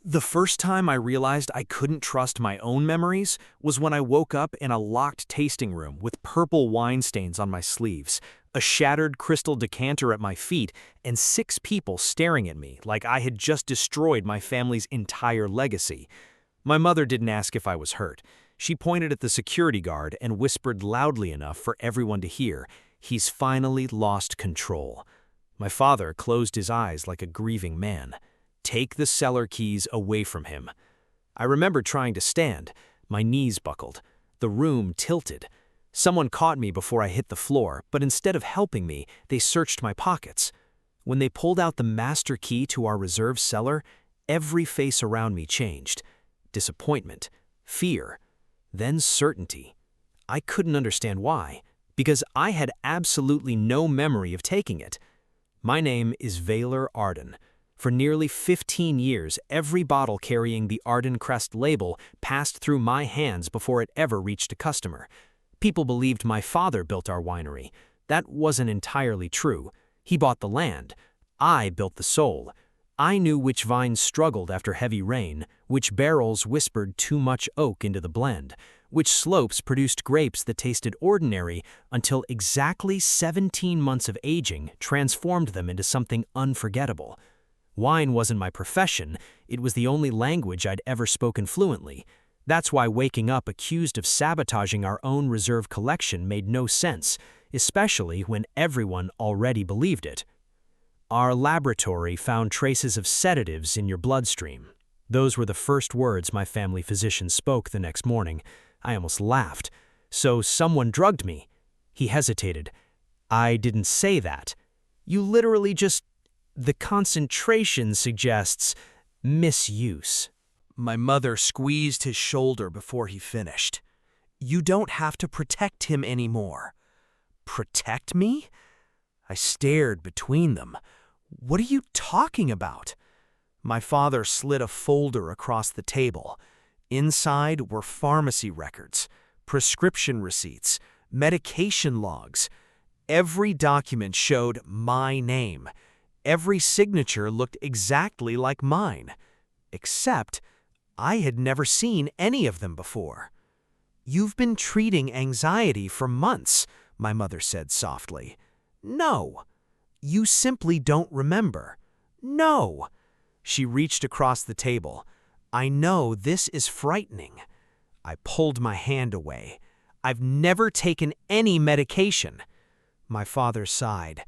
The first time I realized I couldn't trust my own memories was when I woke up in a locked tasting room with purple wine stains on my sleeves, a shattered crystal decanter at my feet, and 6 people staring at me like I had just destroyed my family's entire legacy. My mother didn't ask if I was hurt. She pointed at the security guard and whispered loudly enough for everyone to hear, "He's finally lost control." My father closed his eyes like a grieving man. "Take the cellar keys away from him." I remember trying to stand. My knees buckled. The room tilted. Someone caught me before I hit the floor, but instead of helping me, they searched my pockets. When they pulled out the master key to our reserve cellar, every face around me changed. Disappointment, fear, then certainty. I couldn't understand why, because I had absolutely no memory of taking it. My name is Vaylor Arden. For nearly 15 years, every bottle carrying the Arden Crest label passed through my hands before it ever reached a customer. People believed my father built our winery. That wasn't entirely true. He bought the land. I built the soul. I knew which vines struggled after heavy rain, which barrels whispered too much oak into the blend, which slopes produced grapes that tasted ordinary until exactly 17 months of aging transformed them into something unforgettable. Wine wasn't my profession, it was the only language I'd ever spoken fluently. That's why waking up accused of sabotaging our own reserve collection made no sense, especially when everyone already believed it. Our laboratory found traces of sedatives in your bloodstream. Those were the first words my family physician spoke the next morning. I almost laughed. "So someone drugged me." He hesitated. "I didn't say that. You literally just... The concentration suggests misuse." My mother squeezed his shoulder before he finished. "You don't have to protect him anymore." "Protect me?" I stared between them. "What are you talking about?" My father slid a folder across the table. Inside were pharmacy records, prescription receipts, medication logs. Every document showed my name. Every signature looked exactly like mine, except I had never seen any of them before. "You've been treating anxiety for months," my mother said softly. "No. You simply don't remember." "No." She reached across the table. "I know this is frightening." I pulled my hand away. "I've never taken any medication." My father sighed.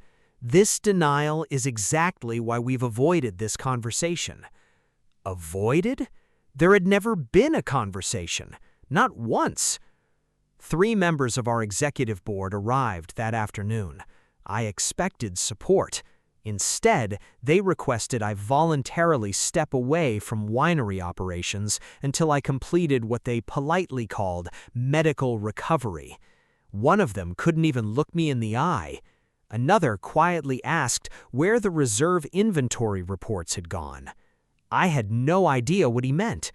"This denial is exactly why we've avoided this conversation." Avoided? There had never been a conversation. Not once. 3 members of our executive board arrived that afternoon. I expected support. Instead, they requested I voluntarily step away from winery operations until I completed what they politely called medical recovery. One of them couldn't even look me in the eye. Another quietly asked where the reserve inventory reports had gone. I had no idea what he meant.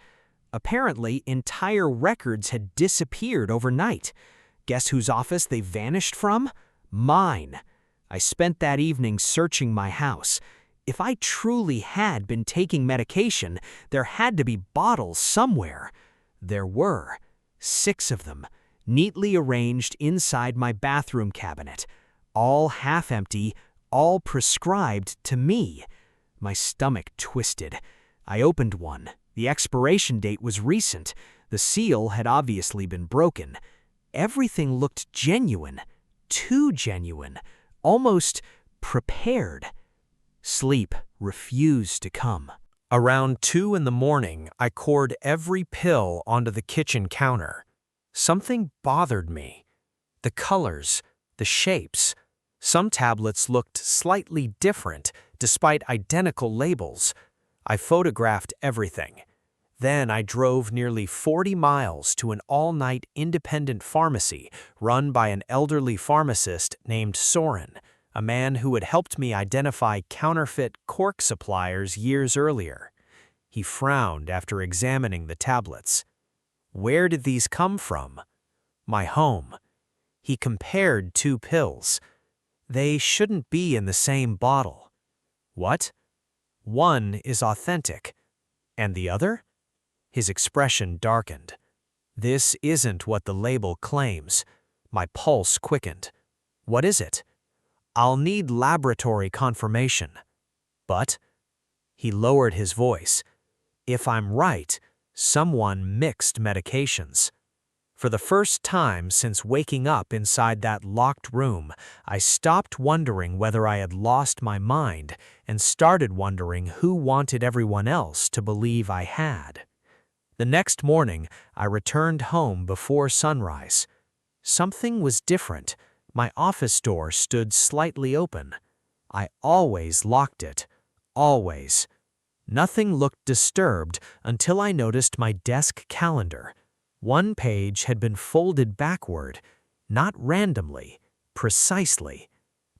Apparently, entire records had disappeared overnight. Guess whose office they vanished from? Mine. I spent that evening searching my house. If I truly had been taking medication, there had to be bottles somewhere. There were, 6 of them, neatly arranged inside my bathroom cabinet. All half empty, all prescribed to me. My stomach twisted. I opened one. The expiration date was recent. The seal had obviously been broken. Everything looked genuine. Too genuine. Almost prepared. Sleep refused to come. Around 2 in the morning, I poured every pill onto the kitchen counter. Something bothered me. The colors, the shapes. Some tablets looked slightly different, despite identical labels. I photographed everything. Then I drove nearly 40 miles to an all-night independent pharmacy run by an elderly pharmacist named Soren, a man who had helped me identify counterfeit cork suppliers years earlier. He frowned after examining the tablets. Where did these come from? My home. He compared 2 pills. They shouldn't be in the same bottle. What? One is authentic. And the other? His expression darkened. This isn't what the label claims. My pulse quickened. What is it? I'll need laboratory confirmation. But, he lowered his voice, if I'm right, someone mixed medications. For the first time since waking up inside that locked room, I stopped wondering whether I had lost my mind and started wondering who wanted everyone else to believe I had. The next morning, I returned home before sunrise. Something was different. My office door stood slightly open. I always locked it. Always. Nothing looked disturbed until I noticed my desk calendar. One page had been folded backward, not randomly, precisely.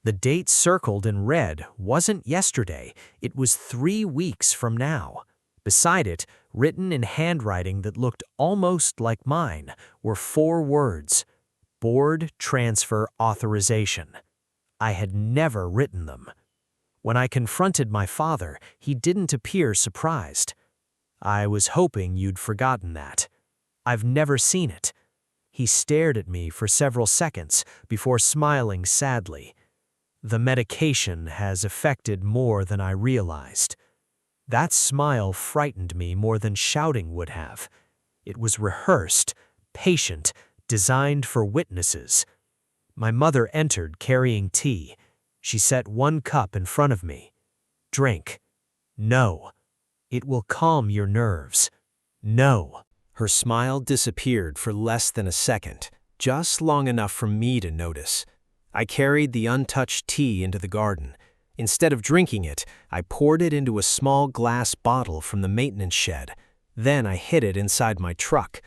The date circled in red wasn't yesterday, it was 3 weeks from now. Beside it, written in handwriting that looked almost like mine, were 4 words: Board Transfer Authorization. I had never written them. When I confronted my father, he didn't appear surprised. I was hoping you'd forgotten that. I've never seen it. He stared at me for several seconds before smiling sadly. The medication has affected more than I realized. That smile frightened me more than shouting would have. It was rehearsed, patient, designed for witnesses. My mother entered carrying tea. She set 1 cup in front of me. Drink. No. It will calm your nerves. No. Her smile disappeared for less than a second, just long enough for me to notice. I carried the untouched tea into the garden. Instead of drinking it, I poured it into a small glass bottle from the maintenance shed. Then I hid it inside my truck.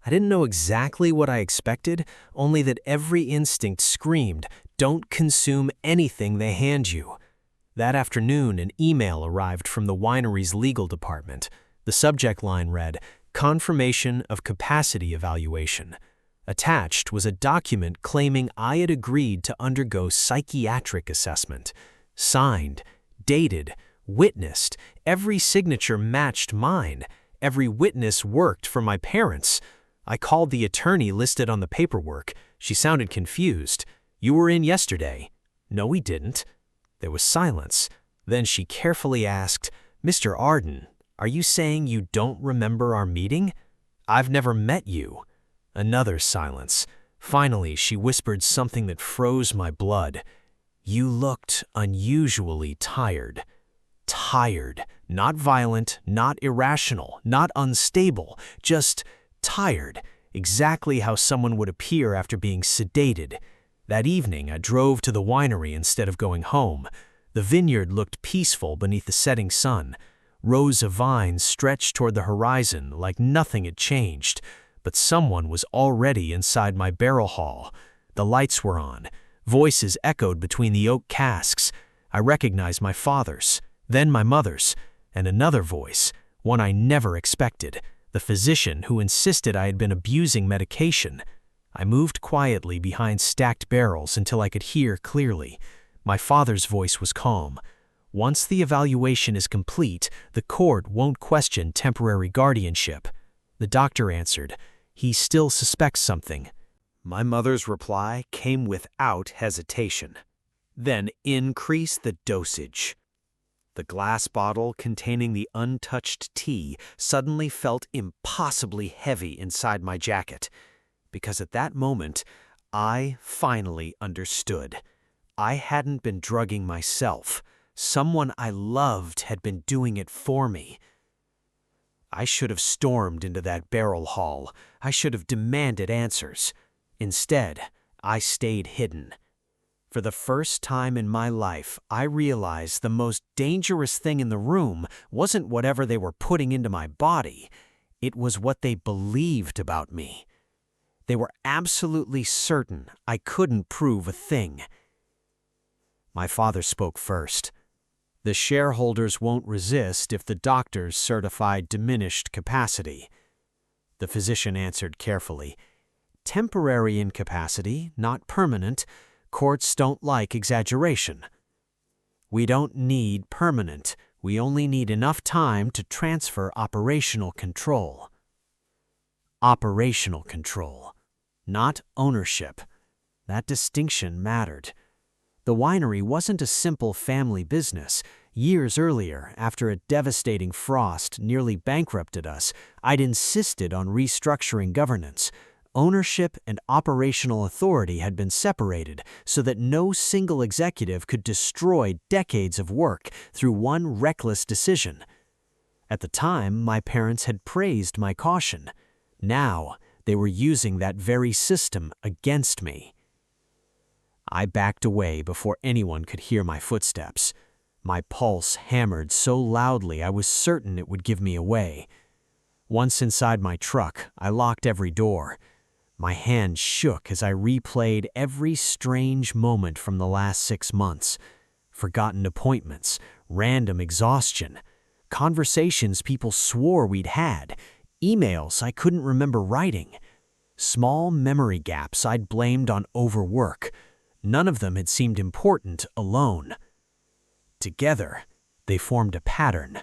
I didn't know exactly what I expected, only that every instinct screamed, don't consume anything they hand you. That afternoon, an email arrived from the winery's legal department. The subject line read, Confirmation of Capacity Evaluation. Attached was a document claiming I had agreed to undergo psychiatric assessment. Signed, dated, witnessed, every signature matched mine. Every witness worked for my parents. I called the attorney listed on the paperwork. She sounded confused. You were in yesterday. No, we didn't. There was silence. Then she carefully asked, Mr. Arden, are you saying you don't remember our meeting? I've never met you. Another silence. Finally, she whispered something that froze my blood. You looked unusually tired. Tired. Not violent, not irrational, not unstable, just tired. Exactly how someone would appear after being sedated. That evening, I drove to the winery instead of going home. The vineyard looked peaceful beneath the setting sun. Rows of vines stretched toward the horizon like nothing had changed, but someone was already inside my barrel hall. The lights were on. Voices echoed between the oak casks. I recognized my father's, then my mother's, and another voice, one I never expected, the physician who insisted I had been abusing medication. I moved quietly behind stacked barrels until I could hear clearly. My father's voice was calm. Once the evaluation is complete, the court won't question temporary guardianship. The doctor answered, he still suspects something. My mother's reply came without hesitation. Then increase the dosage. The glass bottle containing the untouched tea suddenly felt impossibly heavy inside my jacket, because at that moment, I finally understood. I hadn't been drugging myself. Someone I loved had been doing it for me. I should have stormed into that barrel hall. I should have demanded answers. Instead, I stayed hidden. For the first time in my life, I realized the most dangerous thing in the room wasn't whatever they were putting into my body. It was what they believed about me. They were absolutely certain I couldn't prove a thing. My father spoke first. The shareholders won't resist if the doctors certify diminished capacity. The physician answered carefully. Temporary incapacity, not permanent. Courts don't like exaggeration. We don't need permanent. We only need enough time to transfer operational control. Operational control, not ownership. That distinction mattered. The winery wasn't a simple family business. Years earlier, after a devastating frost nearly bankrupted us, I'd insisted on restructuring governance. Ownership and operational authority had been separated so that no single executive could destroy decades of work through one reckless decision. At the time, my parents had praised my caution. Now, they were using that very system against me. I backed away before anyone could hear my footsteps. My pulse hammered so loudly I was certain it would give me away. Once inside my truck, I locked every door. My hand shook as I replayed every strange moment from the last 6 months. Forgotten appointments, random exhaustion, conversations people swore we'd had, emails I couldn't remember writing, small memory gaps I'd blamed on overwork. None of them had seemed important alone. Together, they formed a pattern.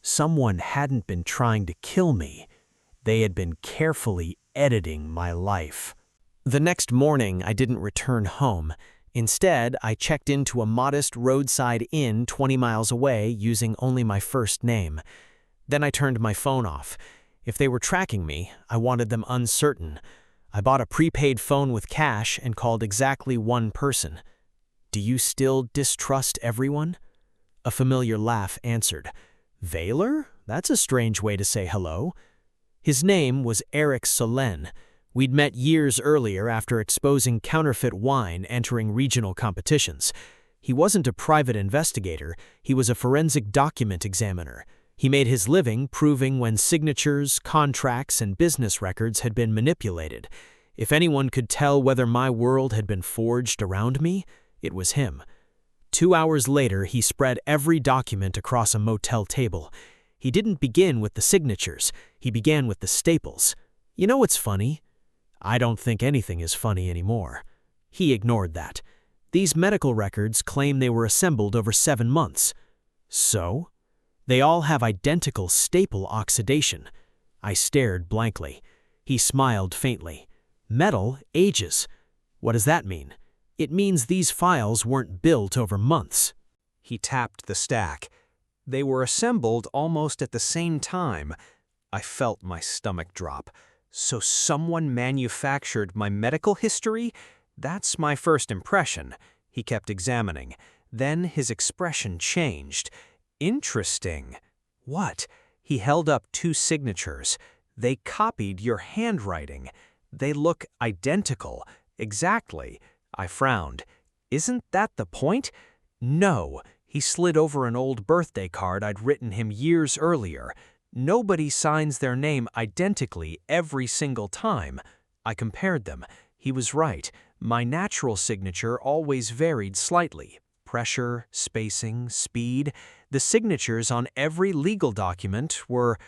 Someone hadn't been trying to kill me. They had been carefully editing my life. The next morning, I didn't return home. Instead, I checked into a modest roadside inn 20 miles away using only my first name. Then I turned my phone off. If they were tracking me, I wanted them uncertain. I bought a prepaid phone with cash and called exactly one person. "Do you still distrust everyone?" A familiar laugh answered. "Vaylor? That's a strange way to say hello." His name was Eric Solen. We'd met years earlier after exposing counterfeit wine entering regional competitions. He wasn't a private investigator, he was a forensic document examiner. He made his living proving when signatures, contracts, and business records had been manipulated. If anyone could tell whether my world had been forged around me, it was him. 2 hours later, he spread every document across a motel table. He didn't begin with the signatures, he began with the staples. You know what's funny? I don't think anything is funny anymore. He ignored that. These medical records claim they were assembled over 7 months. So? They all have identical staple oxidation. I stared blankly. He smiled faintly. Metal ages. What does that mean? It means these files weren't built over months. He tapped the stack. They were assembled almost at the same time. I felt my stomach drop. So someone manufactured my medical history? That's my first impression. He kept examining. Then his expression changed. Interesting. What? He held up 2 signatures. They copied your handwriting. They look identical. Exactly. I frowned. Isn't that the point? No. He slid over an old birthday card I'd written him years earlier. Nobody signs their name identically every single time. I compared them. He was right. My natural signature always varied slightly. Pressure, spacing, speed. The signatures on every legal document were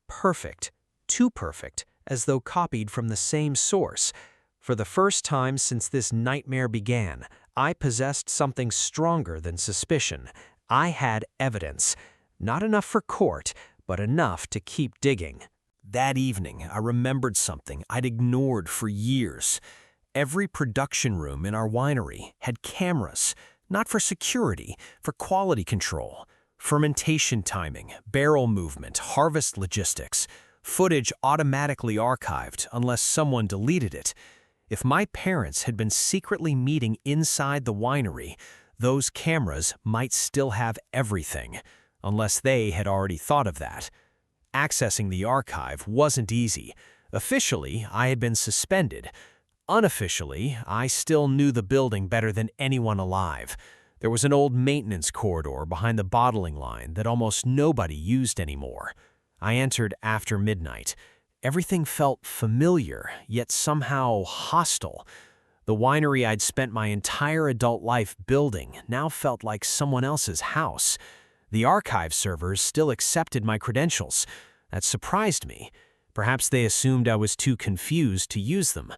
perfect. Too perfect, as though copied from the same source. For the first time since this nightmare began, I possessed something stronger than suspicion. I had evidence. Not enough for court, but enough to keep digging. That evening, I remembered something I'd ignored for years. Every production room in our winery had cameras, not for security, for quality control. Fermentation timing, barrel movement, harvest logistics. Footage automatically archived unless someone deleted it. If my parents had been secretly meeting inside the winery, those cameras might still have everything, unless they had already thought of that. Accessing the archive wasn't easy. Officially, I had been suspended. Unofficially, I still knew the building better than anyone alive. There was an old maintenance corridor behind the bottling line that almost nobody used anymore. I entered after midnight. Everything felt familiar, yet somehow hostile. The winery I'd spent my entire adult life building now felt like someone else's house. The archive servers still accepted my credentials. That surprised me. Perhaps they assumed I was too confused to use them.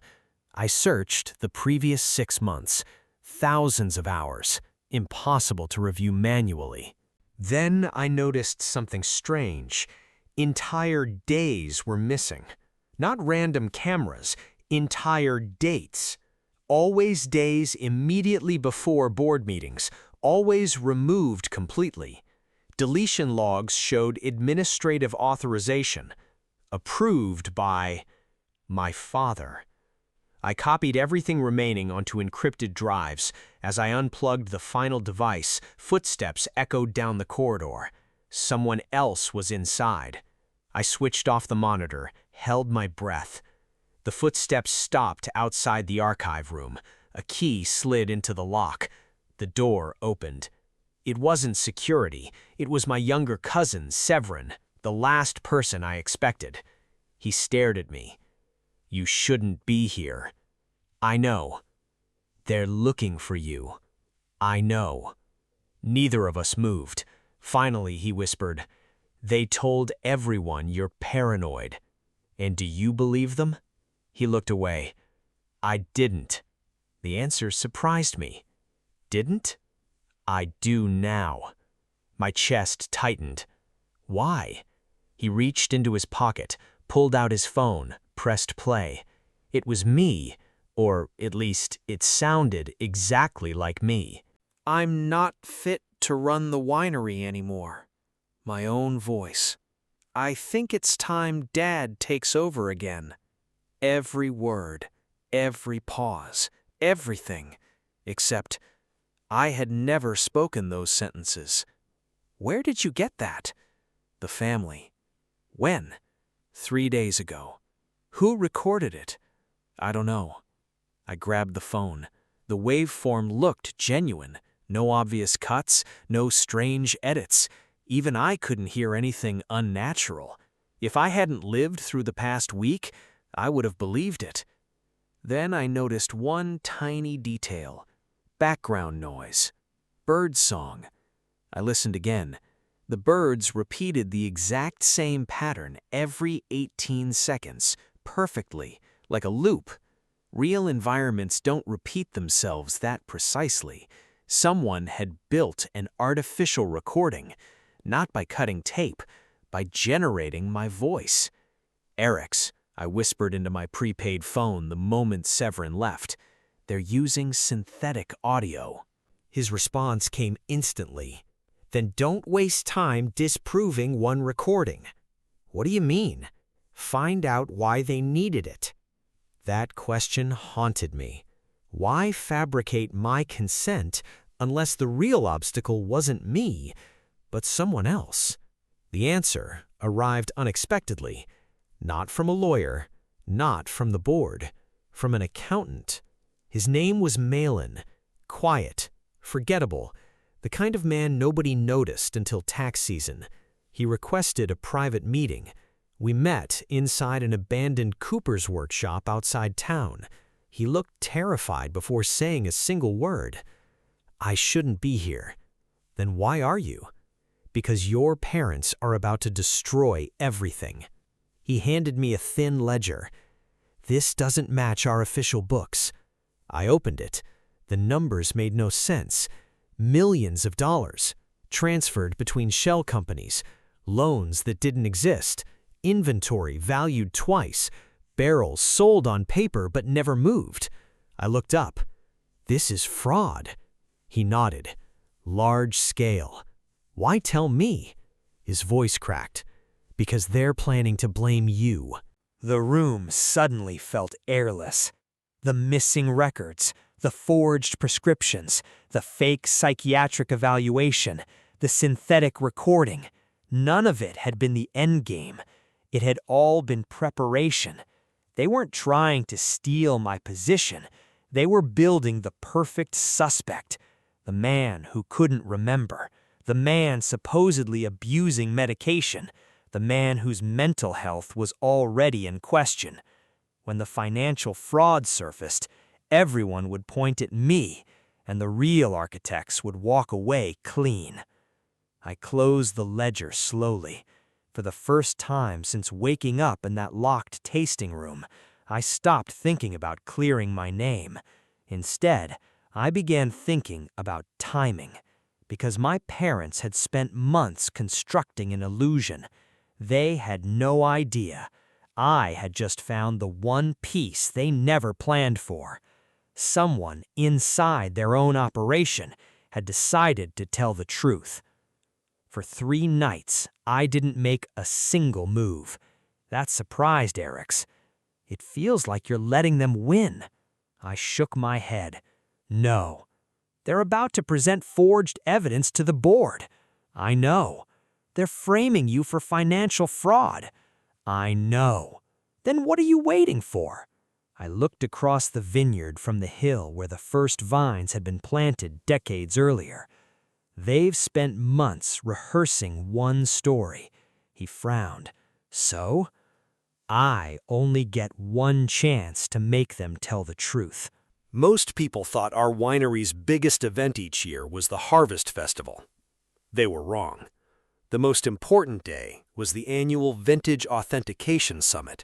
I searched the previous 6 months. Thousands of hours. Impossible to review manually. Then I noticed something strange. Entire days were missing. Not random cameras, entire dates. Always days immediately before board meetings, always removed completely. Deletion logs showed administrative authorization, approved by my father. I copied everything remaining onto encrypted drives. As I unplugged the final device, footsteps echoed down the corridor. Someone else was inside. I switched off the monitor, held my breath. The footsteps stopped outside the archive room. A key slid into the lock. The door opened. It wasn't security. It was my younger cousin, Severin, the last person I expected. He stared at me. "You shouldn't be here." "I know." "They're looking for you." "I know." Neither of us moved. Finally, he whispered, "They told everyone you're paranoid. And do you believe them?" He looked away. "I didn't." The answer surprised me. "Didn't?" "I do now." My chest tightened. "Why?" He reached into his pocket, pulled out his phone, pressed play. It was me, or at least it sounded exactly like me. "I'm not fit to run the winery anymore." My own voice. "I think it's time Dad takes over again." Every word, every pause, everything, except I had never spoken those sentences. "Where did you get that?" "The family." "When?" 3 days ago." "Who recorded it?" "I don't know." I grabbed the phone. The waveform looked genuine. No obvious cuts, no strange edits. Even I couldn't hear anything unnatural. If I hadn't lived through the past week, I would have believed it. Then I noticed one tiny detail. Background noise. Bird song. I listened again. The birds repeated the exact same pattern every 18 seconds, perfectly, like a loop. Real environments don't repeat themselves that precisely. Someone had built an artificial recording, not by cutting tape, by generating my voice. "Eric's," I whispered into my prepaid phone the moment Severin left. "They're using synthetic audio." His response came instantly. "Then don't waste time disproving one recording." "What do you mean?" "Find out why they needed it." That question haunted me. Why fabricate my consent unless the real obstacle wasn't me, but someone else? The answer arrived unexpectedly. Not from a lawyer, not from the board, from an accountant. His name was Malin, quiet, forgettable, the kind of man nobody noticed until tax season. He requested a private meeting. We met inside an abandoned cooper's workshop outside town. He looked terrified before saying a single word. "I shouldn't be here." "Then why are you?" "Because your parents are about to destroy everything." He handed me a thin ledger. "This doesn't match our official books." I opened it. The numbers made no sense. Millions of dollars, transferred between shell companies, loans that didn't exist, inventory valued twice, barrels sold on paper but never moved. I looked up. "This is fraud." He nodded. "Large scale." "Why tell me?" His voice cracked. "Because they're planning to blame you." The room suddenly felt airless. The missing records, the forged prescriptions, the fake psychiatric evaluation, the synthetic recording. None of it had been the end game. It had all been preparation. They weren't trying to steal my position. They were building the perfect suspect. The man who couldn't remember. The man supposedly abusing medication. The man whose mental health was already in question. When the financial fraud surfaced, everyone would point at me, and the real architects would walk away clean. I closed the ledger slowly. For the first time since waking up in that locked tasting room, I stopped thinking about clearing my name. Instead, I began thinking about timing. because my parents had spent months constructing an illusion. They had no idea. I had just found the one piece they never planned for. Someone inside their own operation had decided to tell the truth. For 3 nights, I didn't make a single move. That surprised Eric's. It feels like you're letting them win. I shook my head. No. They're about to present forged evidence to the board. I know. They're framing you for financial fraud. I know. Then what are you waiting for? I looked across the vineyard from the hill where the first vines had been planted decades earlier. They've spent months rehearsing one story. He frowned. So? I only get one chance to make them tell the truth. Most people thought our winery's biggest event each year was the Harvest Festival. They were wrong. The most important day was the annual Vintage Authentication Summit.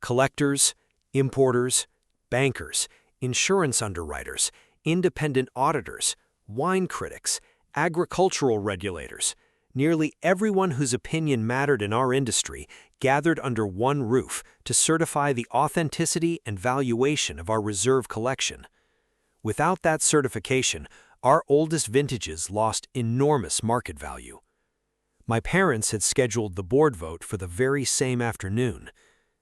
Collectors, importers, bankers, insurance underwriters, independent auditors, wine critics, agricultural regulators, nearly everyone whose opinion mattered in our industry gathered under one roof to certify the authenticity and valuation of our reserve collection. Without that certification, our oldest vintages lost enormous market value. My parents had scheduled the board vote for the very same afternoon.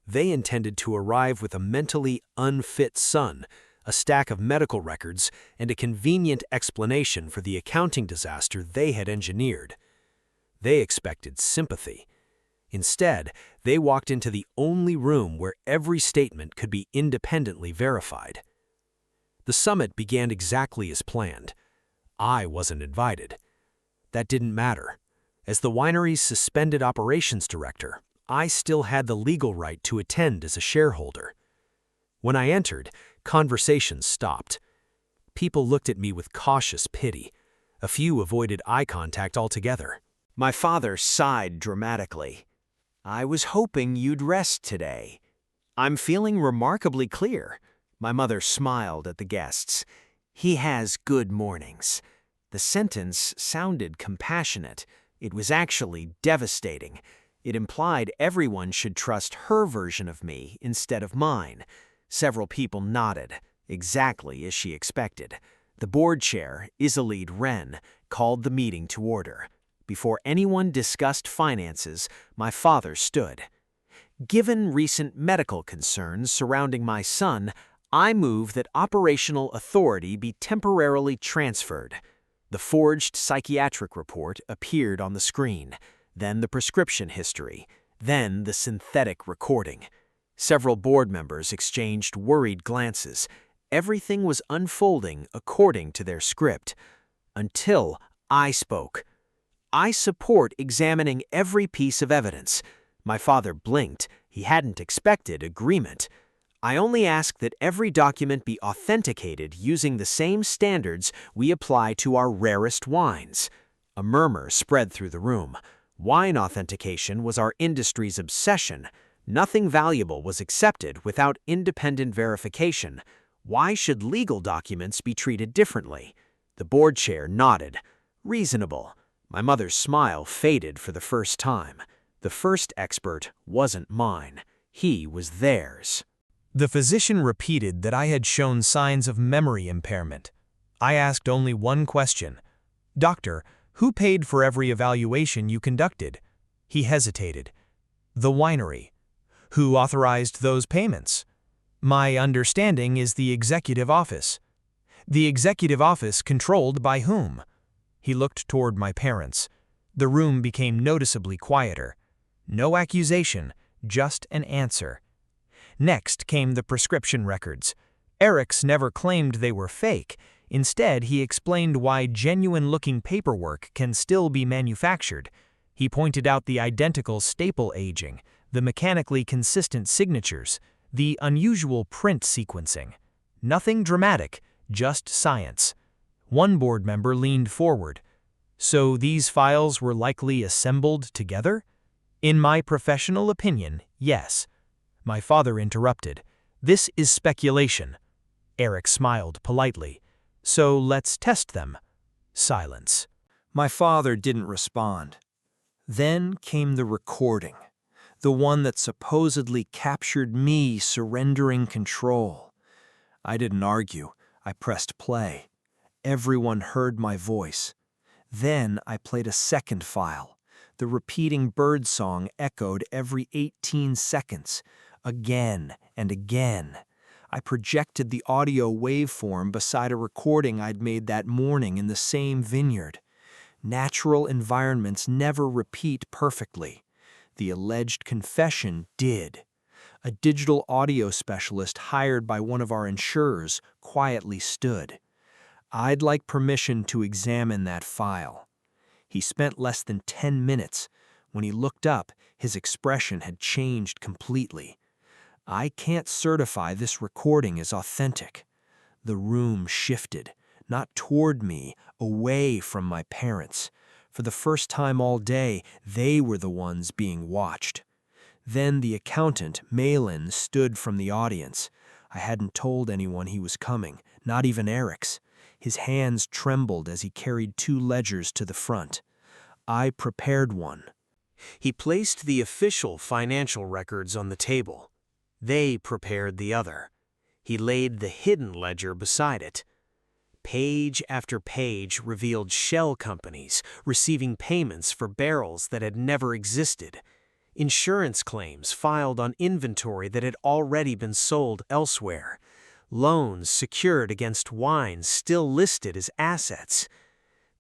They intended to arrive with a mentally unfit son, a stack of medical records, and a convenient explanation for the accounting disaster they had engineered. They expected sympathy. Instead, they walked into the only room where every statement could be independently verified. The summit began exactly as planned. I wasn't invited. That didn't matter. As the winery's suspended operations director, I still had the legal right to attend as a shareholder. When I entered, conversations stopped. People looked at me with cautious pity. A few avoided eye contact altogether. My father sighed dramatically. I was hoping you'd rest today. I'm feeling remarkably clear. My mother smiled at the guests. He has good mornings. The sentence sounded compassionate. It was actually devastating. It implied everyone should trust her version of me instead of mine. Several people nodded, exactly as she expected. The board chair, Isolde Wren, called the meeting to order. Before anyone discussed finances, my father stood. Given recent medical concerns surrounding my son, I move that operational authority be temporarily transferred. The forged psychiatric report appeared on the screen, then the prescription history, then the synthetic recording. Several board members exchanged worried glances. Everything was unfolding according to their script. Until I spoke. I support examining every piece of evidence. My father blinked. He hadn't expected agreement. I only ask that every document be authenticated using the same standards we apply to our rarest wines. A murmur spread through the room. Wine authentication was our industry's obsession. Nothing valuable was accepted without independent verification. Why should legal documents be treated differently? The board chair nodded. Reasonable. My mother's smile faded for the first time. The first expert wasn't mine. He was theirs. The physician repeated that I had shown signs of memory impairment. I asked only one question. Doctor, who paid for every evaluation you conducted? He hesitated. The winery. Who authorized those payments? My understanding is the executive office. The executive office controlled by whom? He looked toward my parents. The room became noticeably quieter. No accusation, just an answer. Next came the prescription records. Eric's never claimed they were fake. Instead, he explained why genuine-looking paperwork can still be manufactured. He pointed out the identical staple aging, the mechanically consistent signatures, the unusual print sequencing. Nothing dramatic, just science. One board member leaned forward. So these files were likely assembled together? In my professional opinion, yes. My father interrupted. This is speculation. Eric smiled politely. So let's test them. Silence. My father didn't respond. Then came the recording, the one that supposedly captured me surrendering control. I didn't argue. I pressed play. Everyone heard my voice. Then I played a second file. The repeating bird song echoed every 18 seconds, again and again. I projected the audio waveform beside a recording I'd made that morning in the same vineyard. Natural environments never repeat perfectly. The alleged confession did. A digital audio specialist hired by one of our insurers quietly stood. I'd like permission to examine that file. He spent less than 10 minutes. When he looked up, his expression had changed completely. I can't certify this recording is authentic. The room shifted, not toward me, away from my parents. For the first time all day, they were the ones being watched. Then the accountant, Malin, stood from the audience. I hadn't told anyone he was coming, not even Eric's. His hands trembled as he carried 2 ledgers to the front. I prepared one. He placed the official financial records on the table. They prepared the other. He laid the hidden ledger beside it. Page after page revealed shell companies receiving payments for barrels that had never existed. Insurance claims filed on inventory that had already been sold elsewhere. Loans secured against wines still listed as assets.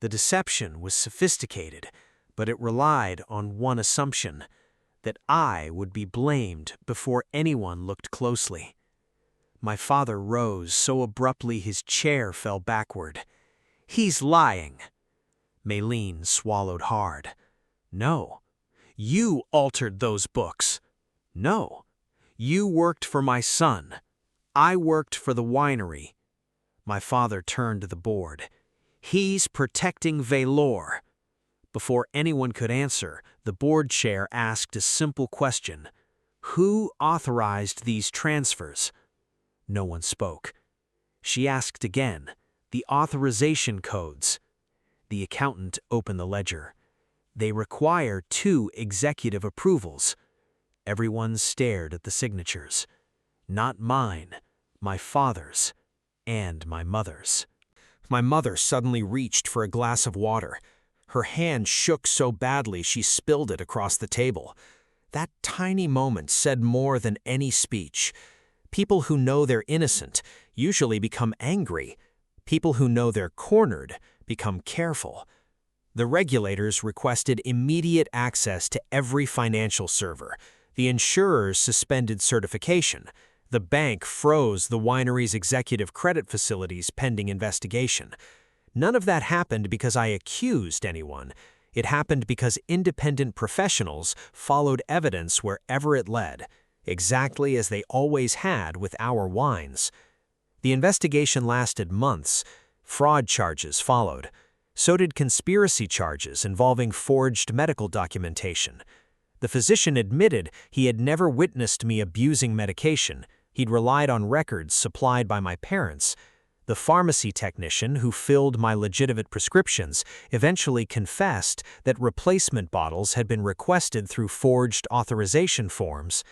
The deception was sophisticated, but it relied on one assumption, that I would be blamed before anyone looked closely. My father rose so abruptly his chair fell backward. "He's lying." Maylene swallowed hard. "No. You altered those books." "No. You worked for my son. I worked for the winery." My father turned to the board. "He's protecting Valor." Before anyone could answer, the board chair asked a simple question. "Who authorized these transfers?" No one spoke. She asked again, "The authorization codes." The accountant opened the ledger. "They require 2 executive approvals." Everyone stared at the signatures. Not mine, my father's, and my mother's. My mother suddenly reached for a glass of water. Her hand shook so badly she spilled it across the table. That tiny moment said more than any speech. People who know they're innocent usually become angry. People who know they're cornered become careful. The regulators requested immediate access to every financial server. The insurers suspended certification. The bank froze the winery's executive credit facilities pending investigation. None of that happened because I accused anyone. It happened because independent professionals followed evidence wherever it led, exactly as they always had with our wines. The investigation lasted months. Fraud charges followed. So did conspiracy charges involving forged medical documentation. The physician admitted he had never witnessed me abusing medication. He'd relied on records supplied by my parents. The pharmacy technician who filled my legitimate prescriptions eventually confessed that replacement bottles had been requested through forged authorization forms.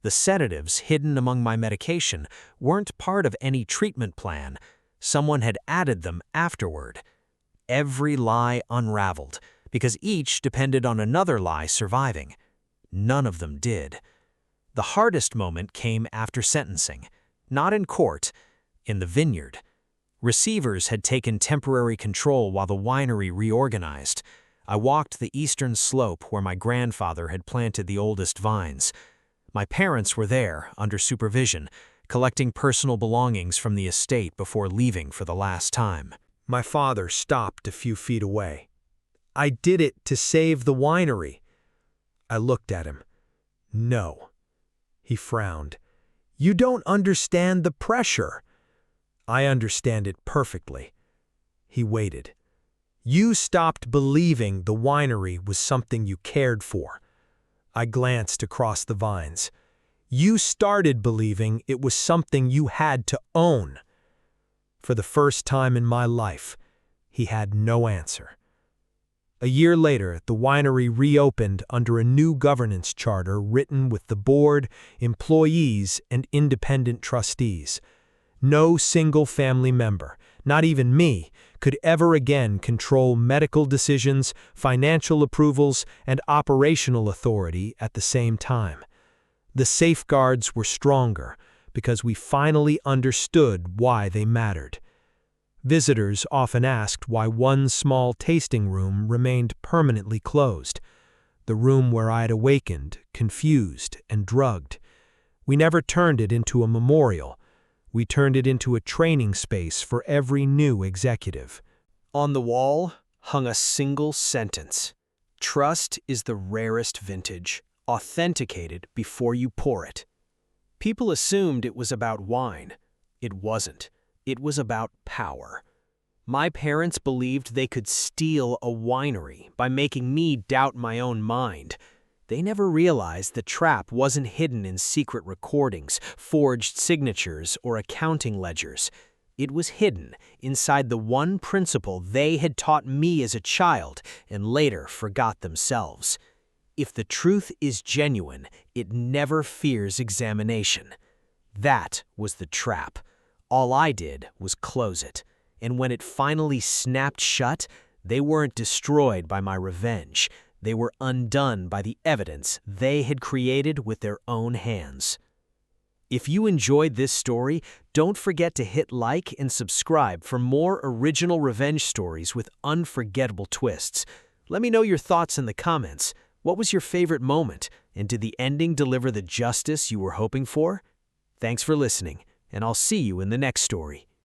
The sedatives hidden among my medication weren't part of any treatment plan. Someone had added them afterward. Every lie unraveled, because each depended on another lie surviving. None of them did. The hardest moment came after sentencing. Not in court, in the vineyard. Receivers had taken temporary control while the winery reorganized. I walked the eastern slope where my grandfather had planted the oldest vines. My parents were there, under supervision, collecting personal belongings from the estate before leaving for the last time. My father stopped a few feet away. "I did it to save the winery." I looked at him. "No." He frowned. "You don't understand the pressure." "I understand it perfectly." He waited. "You stopped believing the winery was something you cared for." I glanced across the vines. "You started believing it was something you had to own." For the first time in my life, he had no answer. A year later, the winery reopened under a new governance charter written with the board, employees, and independent trustees. No single family member, not even me, could ever again control medical decisions, financial approvals, and operational authority at the same time. The safeguards were stronger because we finally understood why they mattered. Visitors often asked why one small tasting room remained permanently closed, the room where I'd awakened, confused, and drugged. We never turned it into a memorial. We turned it into a training space for every new executive. On the wall hung a single sentence: "Trust is the rarest vintage, authenticated before you pour it." People assumed it was about wine. It wasn't. It was about power. My parents believed they could steal a winery by making me doubt my own mind. They never realized the trap wasn't hidden in secret recordings, forged signatures, or accounting ledgers. It was hidden inside the one principle they had taught me as a child and later forgot themselves. If the truth is genuine, it never fears examination. That was the trap. All I did was close it, and when it finally snapped shut, they weren't destroyed by my revenge. They were undone by the evidence they had created with their own hands. If you enjoyed this story, don't forget to hit like and subscribe for more original revenge stories with unforgettable twists. Let me know your thoughts in the comments. What was your favorite moment, and did the ending deliver the justice you were hoping for? Thanks for listening, and I'll see you in the next story.